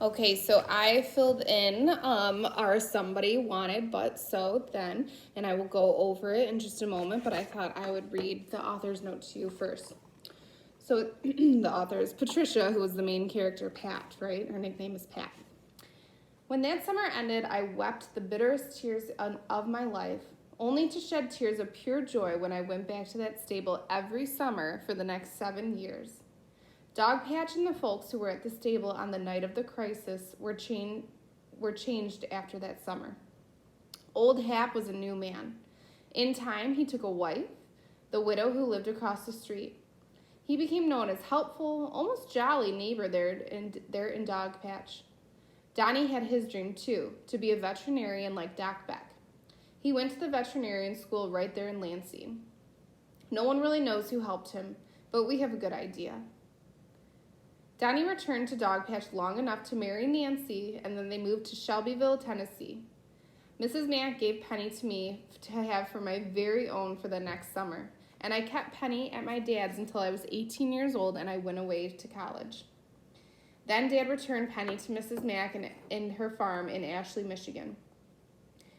Okay, so I filled in our somebody wanted but so then, and I will go over it in just a moment, but I thought I would read the author's note to you first. So the author is Patricia, who was the main character, Pat, right? Her nickname is Pat. When that summer ended, I wept the bitterest tears of my life, only to shed tears of pure joy when I went back to that stable every summer for the next 7 years. Dogpatch and the folks who were at the stable on the night of the crisis were changed after that summer. Old Hap was a new man. In time, he took a wife, the widow who lived across the street. He became known as helpful, almost jolly neighbor there in Dogpatch. Donnie had his dream too, to be a veterinarian like Doc Beck. He went to the veterinarian school right there in Lansing. No one really knows who helped him, but we have a good idea. Donnie returned to Dogpatch long enough to marry Nancy, and then they moved to Shelbyville, Tennessee. Mrs. Mack gave Penny to me to have for my very own for the next summer, and I kept Penny at my dad's until I was 18 years old and I went away to college. Then Dad returned Penny to Mrs. Mack in her farm in Ashley, Michigan.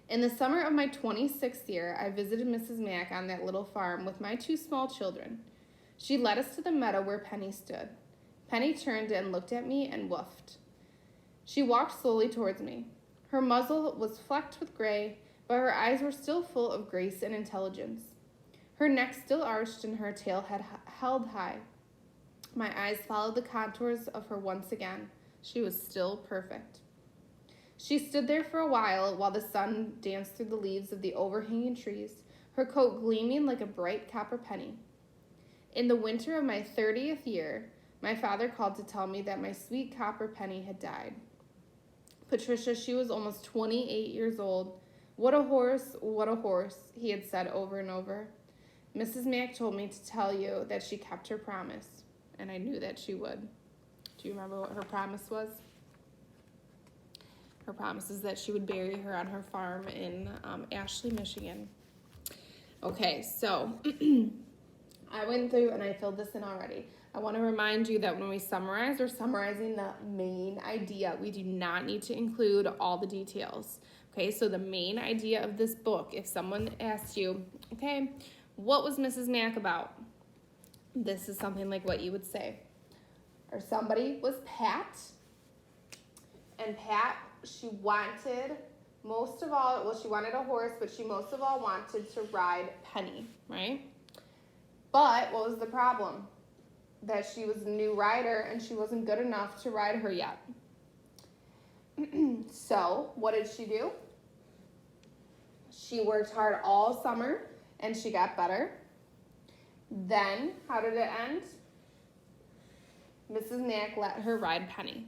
In the summer of my 26th year, I visited Mrs. Mack on that little farm with my 2 small children. She led us to the meadow where Penny stood. Penny turned and looked at me and woofed. She walked slowly towards me. Her muzzle was flecked with gray, but her eyes were still full of grace and intelligence. Her neck still arched and her tail had held high. My eyes followed the contours of her once again. She was still perfect. She stood there for a while the sun danced through the leaves of the overhanging trees, her coat gleaming like a bright copper penny. In the winter of my 30th year, my father called to tell me that my sweet copper penny had died. Patricia, she was almost 28 years old. What a horse, he had said over and over. Mrs. Mack told me to tell you that she kept her promise, and I knew that she would. Do you remember what her promise was? Her promise is that she would bury her on her farm in Ashley, Michigan. Okay, so I went through and I filled this in already. I want to remind you that when we summarize, we're summarizing the main idea. We do not need to include all the details. Okay, so the main idea of this book, if someone asks you, okay, what was Mrs. Mack about? This is something like what you would say. Or somebody was Pat, and Pat, she wanted most of all, well, she wanted a horse, but she most of all wanted to ride Penny, right? But what was the problem? That she was a new rider and she wasn't good enough to ride her yet. So what did she do? She worked hard all summer and she got better. Then, how did it end? Mrs. Mack let her ride Penny.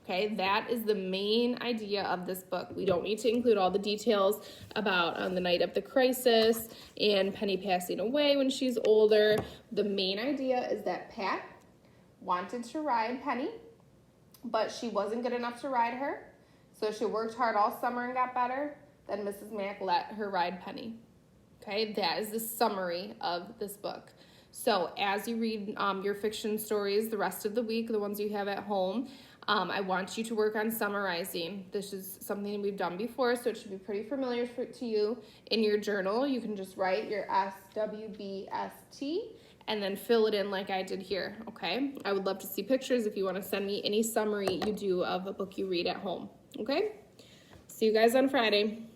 Okay, that is the main idea of this book. We don't need to include all the details about on the night of the crisis and Penny passing away when she's older. The main idea is that Pat wanted to ride Penny, but she wasn't good enough to ride her. So she worked hard all summer and got better. Then Mrs. Mack let her ride Penny. Okay, that is the summary of this book. So as you read your fiction stories the rest of the week, the ones you have at home, I want you to work on summarizing. This is something we've done before, so it should be pretty familiar to you. In your journal, you can just write your SWBST and then fill it in like I did here, okay? I would love to see pictures if you want to send me any summary you do of a book you read at home, okay? See you guys on Friday.